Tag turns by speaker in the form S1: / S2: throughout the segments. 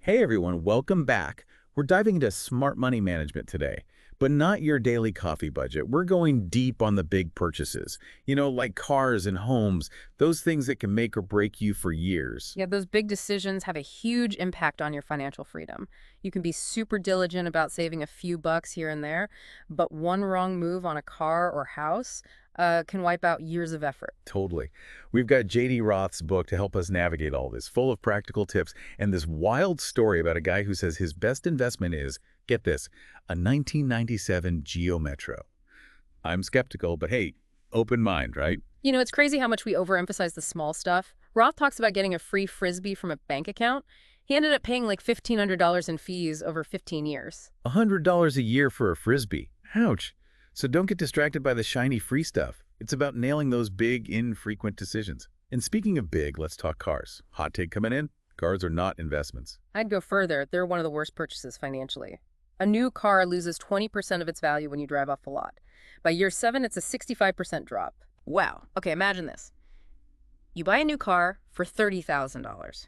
S1: Hey everyone, welcome back. We're diving into smart money management today, but not your daily coffee budget. We're going deep on the big purchases, like cars and homes, those things that can make or break you for years.
S2: Yeah, those big decisions have a huge impact on your financial freedom. You can be super diligent about saving a few bucks here and there, but one wrong move on a car or house can wipe out years of effort.
S1: Totally. We've got J.D. Roth's book to help us navigate all this, full of practical tips, and this wild story about a guy who says his best investment is, get this, a 1997 Geo Metro. I'm skeptical, but hey, open mind, right?
S2: You know, it's crazy how much we overemphasize the small stuff. Roth talks about getting a free Frisbee from a bank account. He ended up paying like $1,500 in fees over 15 years.
S1: $100 a year for a Frisbee. Ouch. So don't get distracted by the shiny free stuff. It's about nailing those big, infrequent decisions. And speaking of big, let's talk cars. Hot take coming in? Cars are not investments.
S2: I'd go further. They're one of the worst purchases financially. A new car loses 20% of its value when you drive off the lot. By year 7, it's a 65% drop. Wow. Okay, imagine this. You buy a new car for $30,000.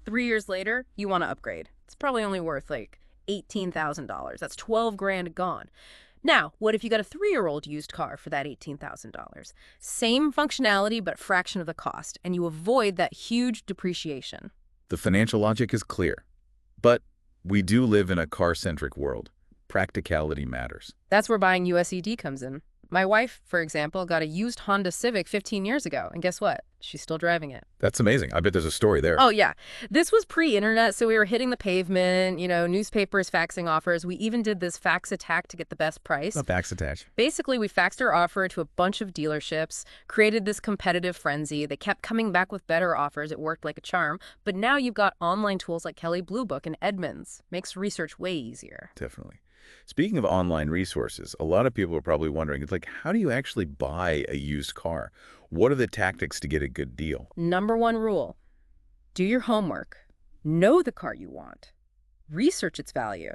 S2: 3 years later, you want to upgrade. It's probably only worth like $18,000. That's 12 grand gone. Now, what if you got a 3-year-old used car for that $18,000? Same functionality, but fraction of the cost, and you avoid that huge depreciation.
S1: The financial logic is clear. But we do live in a car-centric world. Practicality matters.
S2: That's where buying USED comes in. My wife, for example, got a used Honda Civic 15 years ago, and guess what? She's still driving it.
S1: That's amazing. I bet there's a story there.
S2: Oh, yeah. This was pre-internet, so we were hitting the pavement, newspapers faxing offers. We even did this fax attack to get the best price.
S1: A fax attach.
S2: Basically, we faxed our offer to a bunch of dealerships, created this competitive frenzy. They kept coming back with better offers. It worked like a charm. But now you've got online tools like Kelley Blue Book and Edmunds. Makes research way easier.
S1: Definitely. Speaking of online resources, a lot of people are probably wondering, it's like, how do you actually buy a used car? What are the tactics to get a good deal?
S2: Number 1 rule, do your homework. Know the car you want. Research its value.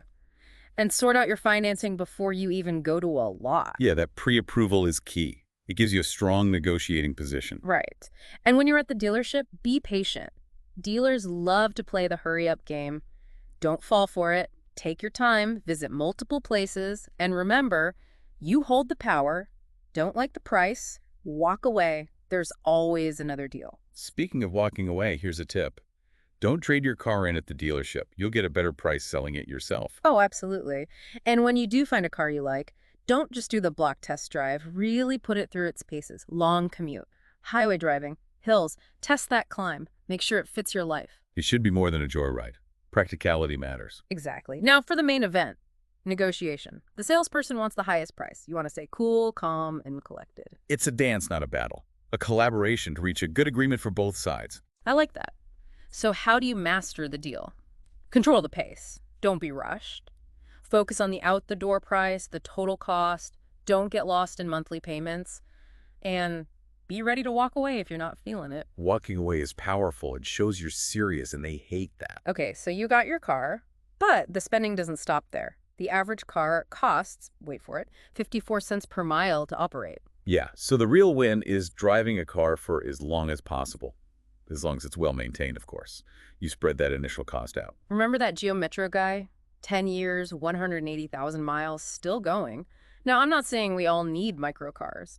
S2: And sort out your financing before you even go to a lot.
S1: Yeah, that pre-approval is key. It gives you a strong negotiating position.
S2: Right. And when you're at the dealership, be patient. Dealers love to play the hurry-up game. Don't fall for it. Take your time, visit multiple places, and remember, you hold the power. Don't like the price, walk away. There's always another deal.
S1: Speaking of walking away, here's a tip. Don't trade your car in at the dealership. You'll get a better price selling it yourself.
S2: Oh, absolutely. And when you do find a car you like, don't just do the block test drive. Really put it through its paces. Long commute, highway driving, hills. Test that climb. Make sure it fits your life.
S1: It should be more than a joyride. Practicality matters.
S2: Exactly. Now for the main event, negotiation. The salesperson wants the highest price. You want to stay cool, calm, and collected.
S1: It's a dance, not a battle. A collaboration to reach a good agreement for both sides.
S2: I like that. So how do you master the deal? Control the pace. Don't be rushed. Focus on the out-the-door price, the total cost. Don't get lost in monthly payments. And be ready to walk away if you're not feeling it.
S1: Walking away is powerful. It shows you're serious, and they hate that.
S2: Okay, so you got your car, but the spending doesn't stop there. The average car costs, wait for it, 54 cents per mile to operate.
S1: Yeah, so the real win is driving a car for as long as possible. As long as it's well maintained, of course. You spread that initial cost out.
S2: Remember that Geo Metro guy? 10 years, 180,000 miles, still going. Now, I'm not saying we all need microcars,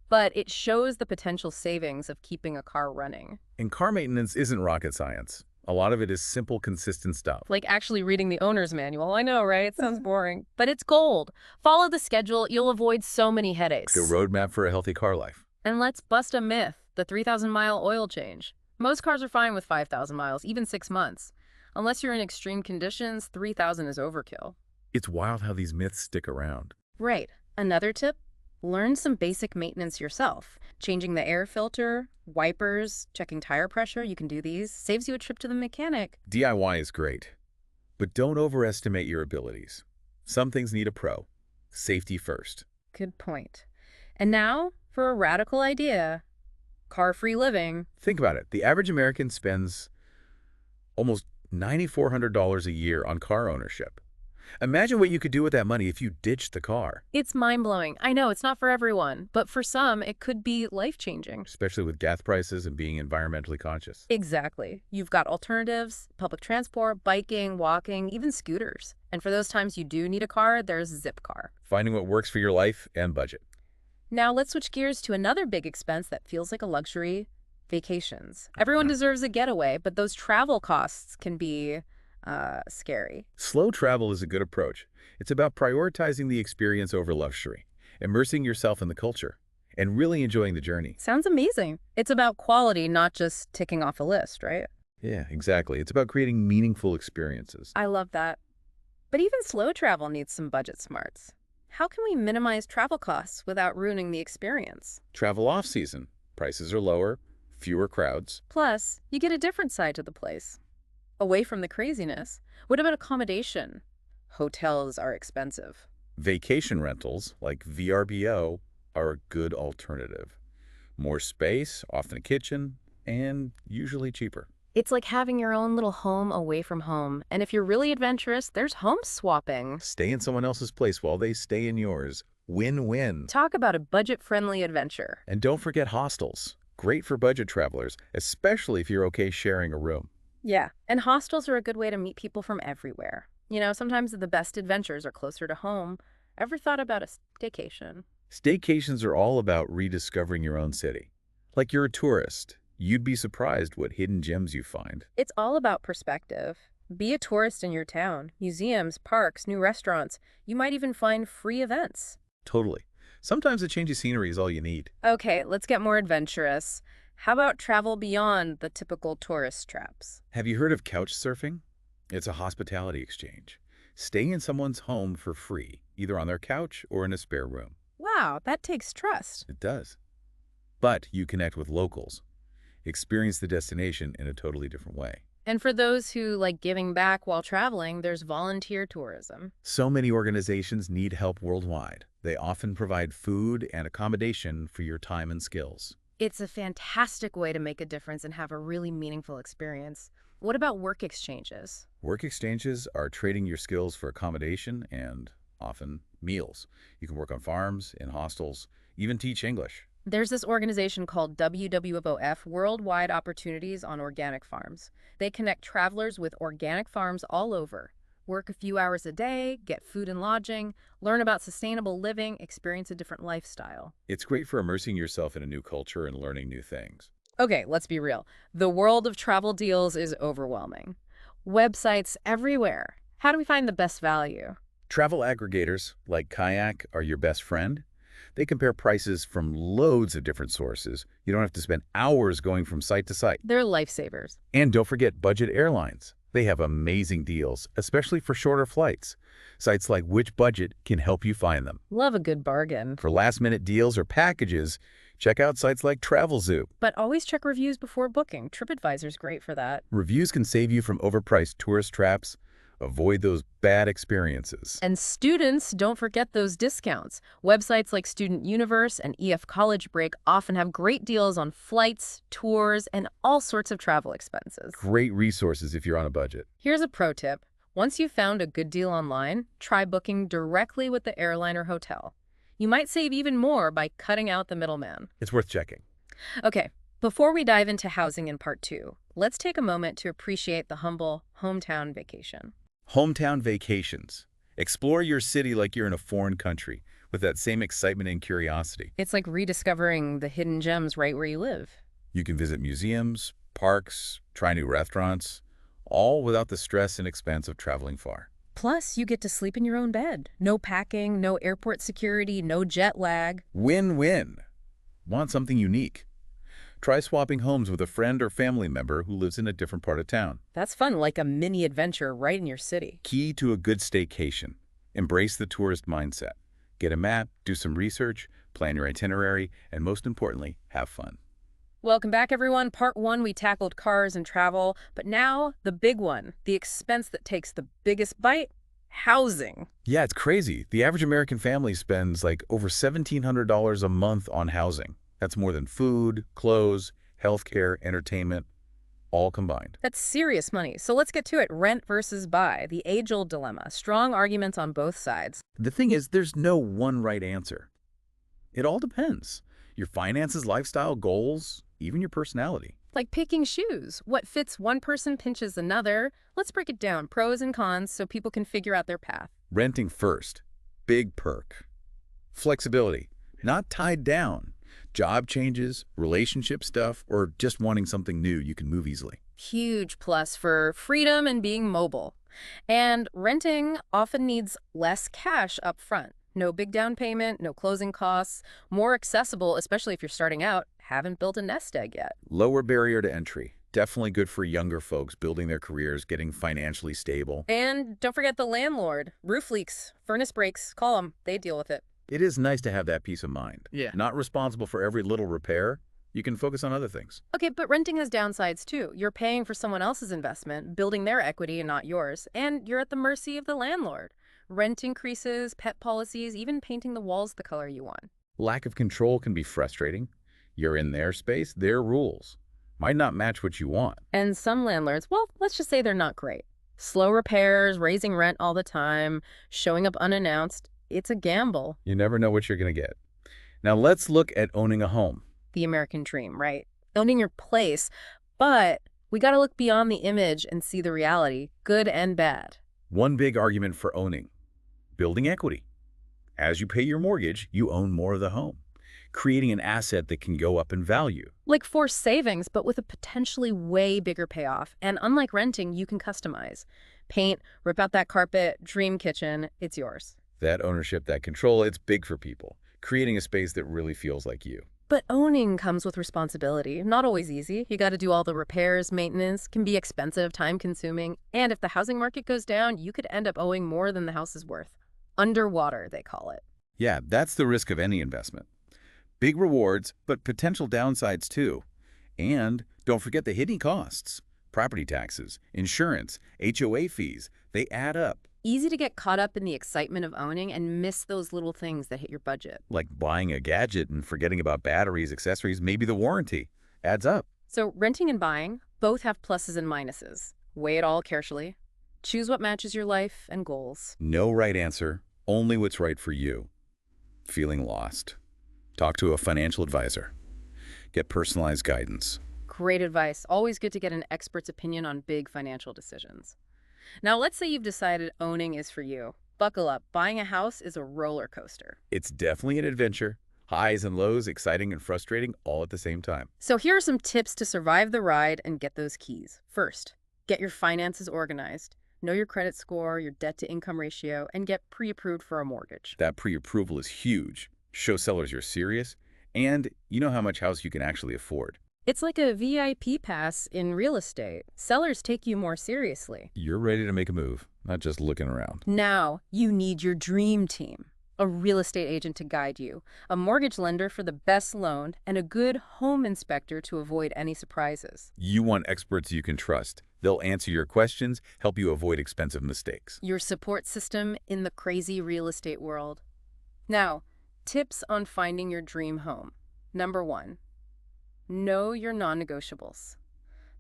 S2: but it shows the potential savings of keeping a car running.
S1: And car maintenance isn't rocket science. A lot of it is simple, consistent stuff.
S2: Like actually reading the owner's manual. I know, right? It sounds boring, but it's gold. Follow the schedule. You'll avoid so many headaches.
S1: The roadmap for a healthy car life.
S2: And let's bust a myth, the 3,000-mile oil change. Most cars are fine with 5,000 miles, even 6 months. Unless you're in extreme conditions, 3,000 is overkill.
S1: It's wild how these myths stick around.
S2: Right. Another tip? Learn some basic maintenance yourself. Changing the air filter, wipers, checking tire pressure, you can do these. Saves you a trip to the mechanic.
S1: DIY is great, but don't overestimate your abilities. Some things need a pro. Safety first.
S2: Good point. And now for a radical idea. Car-free living.
S1: Think about it. The average American spends almost $9,400 a year on car ownership. Imagine what you could do with that money if you ditched the car,
S2: It's mind-blowing. I know it's not for everyone, but for some, it could be life-changing.
S1: especially with gas prices and being environmentally conscious.
S2: Exactly. You've got alternatives, public transport, biking, walking, even scooters. And for those times you do need a car, there's Zipcar.
S1: Finding what works for your life and budget.
S2: Now let's switch gears to another big expense that feels like a luxury: vacations. Everyone deserves a getaway, but those travel costs can be scary.
S1: Slow travel is a good approach. It's about prioritizing the experience over luxury, immersing yourself in the culture, and really enjoying the journey.
S2: Sounds amazing. It's about quality, not just ticking off a list, right?
S1: Yeah, exactly. It's about creating meaningful experiences.
S2: I love that. But even slow travel needs some budget smarts. How can we minimize travel costs without ruining the experience?
S1: Travel off-season. Prices are lower, fewer crowds.
S2: Plus, you get a different side to the place. Away from the craziness. What about accommodation? Hotels are expensive.
S1: Vacation rentals, like VRBO, are a good alternative. More space, often a kitchen, and usually cheaper.
S2: It's like having your own little home away from home. And if you're really adventurous, there's home swapping.
S1: Stay in someone else's place while they stay in yours. Win-win.
S2: Talk about a budget-friendly adventure.
S1: And don't forget hostels. Great for budget travelers, especially if you're okay sharing a room.
S2: Yeah, and hostels are a good way to meet people from everywhere. You know, sometimes the best adventures are closer to home. Ever thought about a staycation?
S1: Staycations are all about rediscovering your own city. Like you're a tourist. You'd be surprised what hidden gems you find.
S2: It's all about perspective. Be a tourist in your town. Museums, parks, new restaurants. You might even find free events.
S1: Totally. Sometimes a change of scenery is all you need.
S2: Okay, let's get more adventurous. How about travel beyond the typical tourist traps?
S1: Have you heard of couch surfing? It's a hospitality exchange. Stay in someone's home for free, either on their couch or in a spare room.
S2: Wow, that takes trust.
S1: It does. But you connect with locals. Experience the destination in a totally different way.
S2: And for those who like giving back while traveling, there's volunteer tourism.
S1: So many organizations need help worldwide. They often provide food and accommodation for your time and skills.
S2: It's a fantastic way to make a difference and have a really meaningful experience. What about work exchanges?
S1: Work exchanges are trading your skills for accommodation and often meals. You can work on farms, in hostels, even teach English.
S2: There's this organization called WWOF, Worldwide Opportunities on Organic Farms. They connect travelers with organic farms all over. Work a few hours a day, get food and lodging, learn about sustainable living, experience a different lifestyle.
S1: It's great for immersing yourself in a new culture and learning new things.
S2: Okay, let's be real. The world of travel deals is overwhelming. Websites everywhere. How do we find the best value?
S1: Travel aggregators like Kayak are your best friend. They compare prices from loads of different sources. You don't have to spend hours going from site to site.
S2: They're lifesavers.
S1: And don't forget budget airlines. They have amazing deals, especially for shorter flights. Sites like Which Budget can help you find them.
S2: Love a good bargain.
S1: For last-minute deals or packages, check out sites like TravelZoo.
S2: But always check reviews before booking. TripAdvisor's great for that.
S1: Reviews can save you from overpriced tourist traps. Avoid those bad experiences.
S2: And students, don't forget those discounts. Websites like Student Universe and EF College Break often have great deals on flights, tours, and all sorts of travel expenses.
S1: Great resources if you're on a budget.
S2: Here's a pro tip. Once you've found a good deal online, try booking directly with the airline or hotel. You might save even more by cutting out the middleman.
S1: It's worth checking.
S2: Okay, before we dive into housing in part 2, let's take a moment to appreciate the humble hometown vacation.
S1: Hometown vacations. Explore your city like you're in a foreign country with that same excitement and curiosity.
S2: It's like rediscovering the hidden gems right where you live.
S1: You can visit museums, parks, try new restaurants, all without the stress and expense of traveling far.
S2: Plus, you get to sleep in your own bed. No packing, no airport security, no jet lag.
S1: Win-win. Want something unique? Try swapping homes with a friend or family member who lives in a different part of town.
S2: That's fun, like a mini adventure right in your city.
S1: Key to a good staycation. Embrace the tourist mindset. Get a map, do some research, plan your itinerary, and most importantly, have fun.
S2: Welcome back, everyone. Part 1, we tackled cars and travel, but now the big one, the expense that takes the biggest bite, housing.
S1: Yeah, it's crazy. The average American family spends like over $1,700 a month on housing. That's more than food, clothes, healthcare, entertainment, all combined.
S2: That's serious money. So let's get to it. Rent versus buy, the age-old dilemma. Strong arguments on both sides.
S1: The thing is, there's no one right answer. It all depends. Your finances, lifestyle, goals, even your personality.
S2: Like picking shoes. What fits one person pinches another. Let's break it down, pros and cons, so people can figure out their path.
S1: Renting first. Big perk. Flexibility. Not tied down. Job changes, relationship stuff, or just wanting something new, you can move easily.
S2: Huge plus for freedom and being mobile. And renting often needs less cash up front. No big down payment, no closing costs, more accessible, especially if you're starting out, haven't built a nest egg yet.
S1: Lower barrier to entry. Definitely good for younger folks building their careers, getting financially stable.
S2: And don't forget the landlord. Roof leaks, furnace breaks, call them. They deal with it.
S1: It is nice to have that peace of mind.
S2: Yeah.
S1: Not responsible for every little repair. You can focus on other things.
S2: Okay, but renting has downsides too. You're paying for someone else's investment, building their equity and not yours, and you're at the mercy of the landlord. Rent increases, pet policies, even painting the walls the color you want.
S1: Lack of control can be frustrating. You're in their space, their rules. Might not match what you want.
S2: And some landlords, well, let's just say they're not great. Slow repairs, raising rent all the time, showing up unannounced. It's a gamble.
S1: You never know what you're going to get. Now let's look at owning a home.
S2: The American dream, right? Owning your place. But we got to look beyond the image and see the reality, good and bad.
S1: One big argument for owning. Building equity. As you pay your mortgage, you own more of the home, creating an asset that can go up in value.
S2: Like forced savings, but with a potentially way bigger payoff. And unlike renting, you can customize. Paint, rip out that carpet, dream kitchen, it's yours.
S1: That ownership, that control, it's big for people, creating a space that really feels like you.
S2: But owning comes with responsibility. Not always easy. You got to do all the repairs, maintenance, can be expensive, time-consuming. And if the housing market goes down, you could end up owing more than the house is worth. Underwater, they call it.
S1: Yeah, that's the risk of any investment. Big rewards, but potential downsides too. And don't forget the hidden costs. Property taxes, insurance, HOA fees, they add up.
S2: Easy to get caught up in the excitement of owning and miss those little things that hit your budget.
S1: Like buying a gadget and forgetting about batteries, accessories, maybe the warranty. Adds up.
S2: So renting and buying both have pluses and minuses. Weigh it all carefully. Choose what matches your life and goals.
S1: No right answer, only what's right for you. Feeling lost? Talk to a financial advisor. Get personalized guidance.
S2: Great advice. Always good to get an expert's opinion on big financial decisions. Now, let's say you've decided owning is for you. Buckle up. Buying a house is a roller coaster.
S1: It's definitely an adventure. Highs and lows, exciting and frustrating, all at the same time.
S2: So here are some tips to survive the ride and get those keys. First, get your finances organized. Know your credit score, your debt-to-income ratio, and get pre-approved for a mortgage.
S1: That pre-approval is huge. Show sellers you're serious, and you know how much house you can actually afford.
S2: It's like a VIP pass in real estate. Sellers take you more seriously.
S1: You're ready to make a move, not just looking around.
S2: Now, you need your dream team. A real estate agent to guide you, a mortgage lender for the best loan, and a good home inspector to avoid any surprises.
S1: You want experts you can trust. They'll answer your questions, help you avoid expensive mistakes.
S2: Your support system in the crazy real estate world. Now, tips on finding your dream home. Number 1, know your non-negotiables.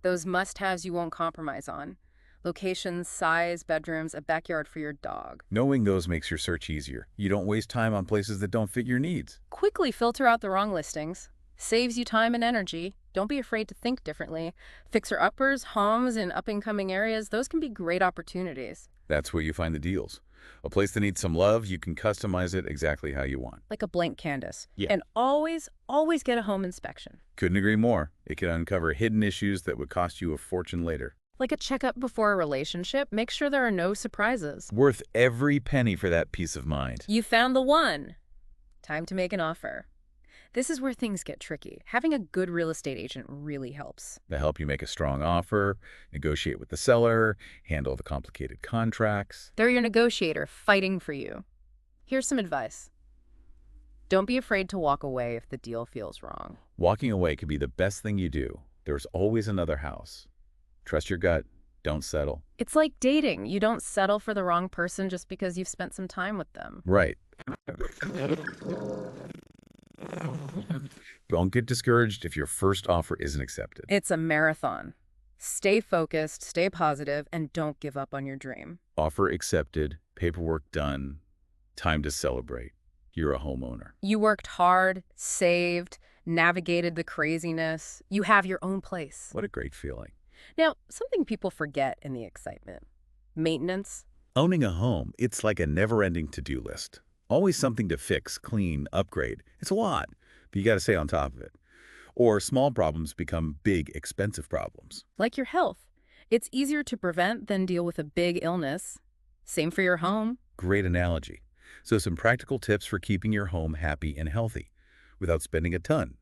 S2: Those must-haves you won't compromise on. Locations, size, bedrooms, a backyard for your dog.
S1: Knowing those makes your search easier. You don't waste time on places that don't fit your needs.
S2: Quickly filter out the wrong listings. Saves you time and energy. Don't be afraid to think differently. Fixer-uppers, homes in up-and-coming areas, those can be great opportunities.
S1: That's where you find the deals. A place that needs some love, you can customize it exactly how you want.
S2: Like a blank canvas.
S1: Yeah.
S2: And always get a home inspection.
S1: Couldn't agree more. It can uncover hidden issues that would cost you a fortune later.
S2: Like a checkup before a relationship, make sure there are no surprises.
S1: Worth every penny for that peace of mind.
S2: You found the one. Time to make an offer. This is where things get tricky. Having a good real estate agent really helps.
S1: They help you make a strong offer, negotiate with the seller, handle the complicated contracts.
S2: They're your negotiator, fighting for you. Here's some advice. Don't be afraid to walk away if the deal feels wrong.
S1: Walking away could be the best thing you do. There's always another house. Trust your gut. Don't settle.
S2: It's like dating. You don't settle for the wrong person just because you've spent some time with them.
S1: Right. Don't get discouraged if your first offer isn't accepted.
S2: It's a marathon. Stay focused, stay positive, and don't give up on your dream.
S1: Offer accepted, paperwork done, time to celebrate. You're a homeowner.
S2: You worked hard, saved, navigated the craziness. You have your own place.
S1: What a great feeling.
S2: Now, something people forget in the excitement. Maintenance.
S1: Owning a home, it's like a never-ending to-do list. Always something to fix, clean, upgrade. It's a lot, but you got to stay on top of it. Or small problems become big, expensive problems.
S2: Like your health. It's easier to prevent than deal with a big illness. Same for your home.
S1: Great analogy. So some practical tips for keeping your home happy and healthy without spending a ton.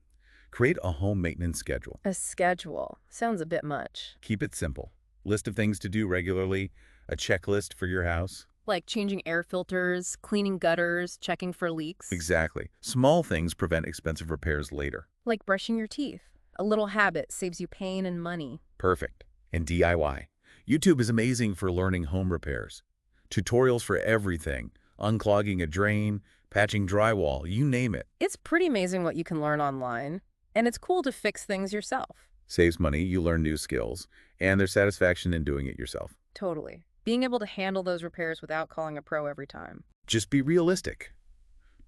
S1: Create a home maintenance schedule.
S2: A schedule. Sounds a bit much.
S1: Keep it simple. List of things to do regularly, a checklist for your house.
S2: Like changing air filters, cleaning gutters, checking for leaks.
S1: Exactly. Small things prevent expensive repairs later.
S2: Like brushing your teeth. A little habit saves you pain and money.
S1: Perfect. And DIY. YouTube is amazing for learning home repairs. Tutorials for everything. Unclogging a drain, patching drywall, you name it.
S2: It's pretty amazing what you can learn online. And it's cool to fix things yourself.
S1: Saves money, you learn new skills, and there's satisfaction in doing it yourself.
S2: Totally. Being able to handle those repairs without calling a pro every time.
S1: Just be realistic.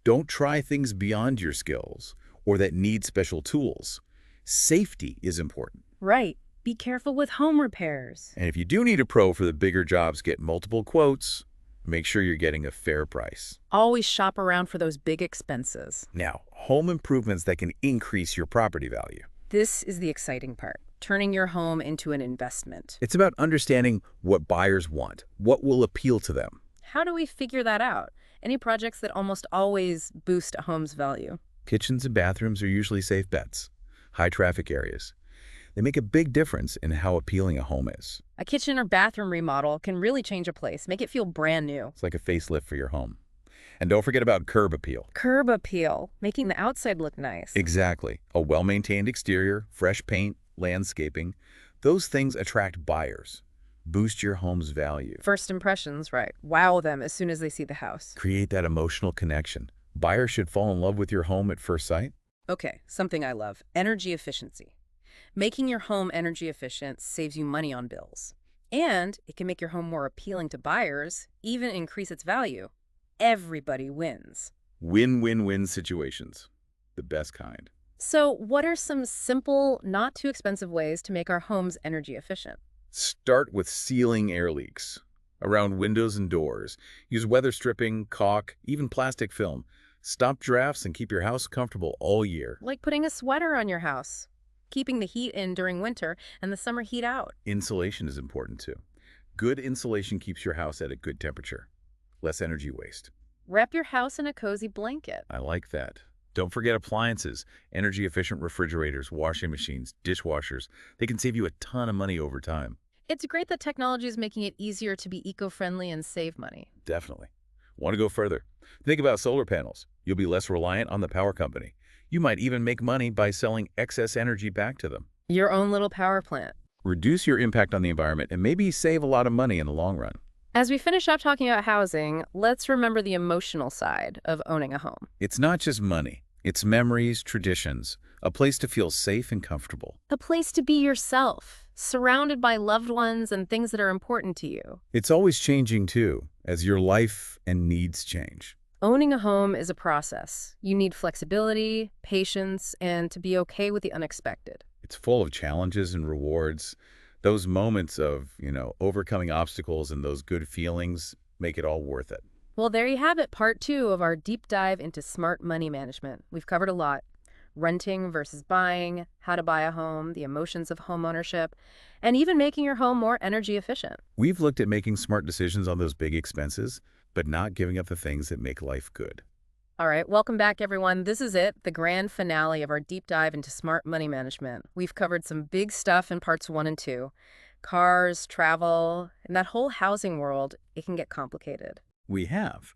S1: Don't try things beyond your skills or that need special tools. Safety is important.
S2: Right. Be careful with home repairs.
S1: And if you do need a pro for the bigger jobs, get multiple quotes. Make sure you're getting a fair price.
S2: Always shop around for those big expenses.
S1: Now, home improvements that can increase your property value.
S2: This is the exciting part, turning your home into an investment.
S1: It's about understanding what buyers want, what will appeal to them.
S2: How do we figure that out? Any projects that almost always boost a home's value?
S1: Kitchens and bathrooms are usually safe bets. High traffic areas. They make a big difference in how appealing a home is.
S2: A kitchen or bathroom remodel can really change a place, make it feel brand new.
S1: It's like a facelift for your home. And don't forget about curb appeal.
S2: Curb appeal, making the outside look nice.
S1: Exactly. A well-maintained exterior, fresh paint, landscaping. Those things attract buyers. Boost your home's value.
S2: First impressions, right. Wow them as soon as they see the house.
S1: Create that emotional connection. Buyers should fall in love with your home at first sight.
S2: Okay, something I love. Energy efficiency. Making your home energy efficient saves you money on bills. And it can make your home more appealing to buyers, even increase its value. Everybody wins.
S1: Win-win-win situations. The best kind.
S2: So what are some simple, not too expensive ways to make our homes energy efficient?
S1: Start with sealing air leaks around windows and doors. Use weather stripping, caulk, even plastic film. Stop drafts and keep your house comfortable all year.
S2: Like putting a sweater on your house, keeping the heat in during winter and the summer heat out.
S1: Insulation is important too. Good insulation keeps your house at a good temperature. Less energy waste.
S2: Wrap your house in a cozy blanket.
S1: I like that. Don't forget appliances, energy-efficient refrigerators, washing machines, dishwashers. They can save you a ton of money over time.
S2: It's great that technology is making it easier to be eco-friendly and save money.
S1: Definitely. Want to go further? Think about solar panels. You'll be less reliant on the power company. You might even make money by selling excess energy back to them.
S2: Your own little power plant.
S1: Reduce your impact on the environment and maybe save a lot of money in the long run.
S2: As we finish up talking about housing, let's remember the emotional side of owning a home.
S1: It's not just money. It's memories, traditions, a place to feel safe and comfortable.
S2: A place to be yourself, surrounded by loved ones and things that are important to you.
S1: It's always changing too, as your life and needs change.
S2: Owning a home is a process. You need flexibility, patience, and to be okay with the unexpected.
S1: It's full of challenges and rewards. Those moments of, overcoming obstacles and those good feelings make it all worth it.
S2: Well, there you have it, part 2 of our deep dive into smart money management. We've covered a lot. Renting versus buying, how to buy a home, the emotions of home ownership, and even making your home more energy efficient.
S1: We've looked at making smart decisions on those big expenses, but not giving up the things that make life good.
S2: All right, welcome back, everyone. This is it, the grand finale of our deep dive into smart money management. We've covered some big stuff in parts 1 and 2. Cars, travel, and that whole housing world, it can get complicated.
S1: We have.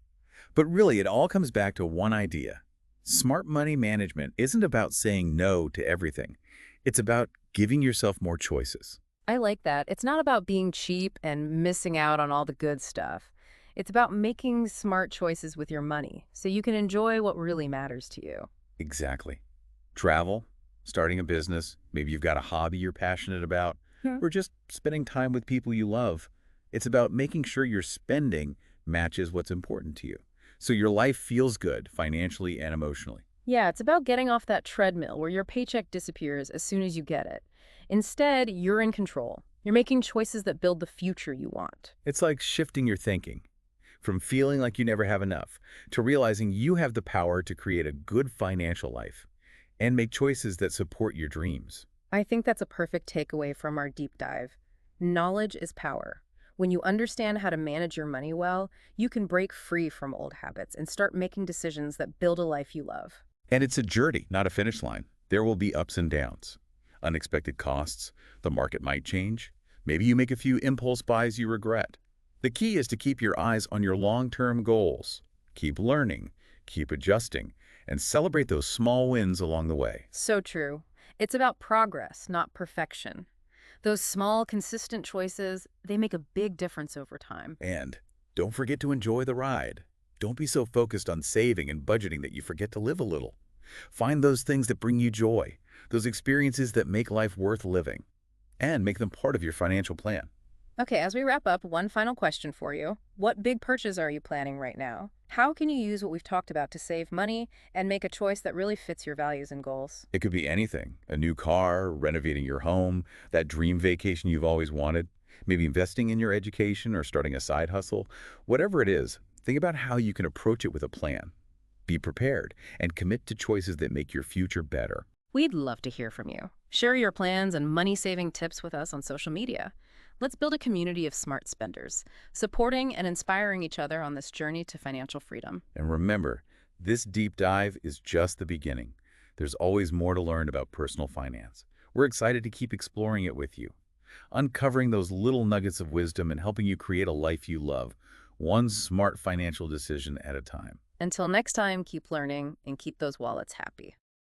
S1: But really, it all comes back to one idea. Smart money management isn't about saying no to everything. It's about giving yourself more choices.
S2: I like that. It's not about being cheap and missing out on all the good stuff. It's about making smart choices with your money so you can enjoy what really matters to you.
S1: Exactly. Travel, starting a business, maybe you've got a hobby you're passionate about. or just spending time with people you love. It's about making sure your spending matches what's important to you, so your life feels good financially and emotionally.
S2: Yeah, it's about getting off that treadmill where your paycheck disappears as soon as you get it. Instead, you're in control. You're making choices that build the future you want.
S1: It's like shifting your thinking from feeling like you never have enough to realizing you have the power to create a good financial life and make choices that support your dreams.
S2: I think that's a perfect takeaway from our deep dive. Knowledge is power. When you understand how to manage your money well, you can break free from old habits and start making decisions that build a life you love.
S1: And it's a journey, not a finish line. There will be ups and downs, unexpected costs, the market might change. Maybe you make a few impulse buys you regret. The key is to keep your eyes on your long-term goals. Keep learning, keep adjusting, and celebrate those small wins along the way.
S2: So true. It's about progress, not perfection. Those small, consistent choices, they make a big difference over time.
S1: And don't forget to enjoy the ride. Don't be so focused on saving and budgeting that you forget to live a little. Find those things that bring you joy, those experiences that make life worth living, and make them part of your financial plan.
S2: Okay, as we wrap up, one final question for you. What big purchase are you planning right now? How can you use what we've talked about to save money and make a choice that really fits your values and goals?
S1: It could be anything, a new car, renovating your home, that dream vacation you've always wanted, maybe investing in your education or starting a side hustle. Whatever it is, think about how you can approach it with a plan. Be prepared and commit to choices that make your future better.
S2: We'd love to hear from you. Share your plans and money-saving tips with us on social media. Let's build a community of smart spenders, supporting and inspiring each other on this journey to financial freedom.
S1: And remember, this deep dive is just the beginning. There's always more to learn about personal finance. We're excited to keep exploring it with you, uncovering those little nuggets of wisdom and helping you create a life you love, one smart financial decision at a time.
S2: Until next time, keep learning and keep those wallets happy.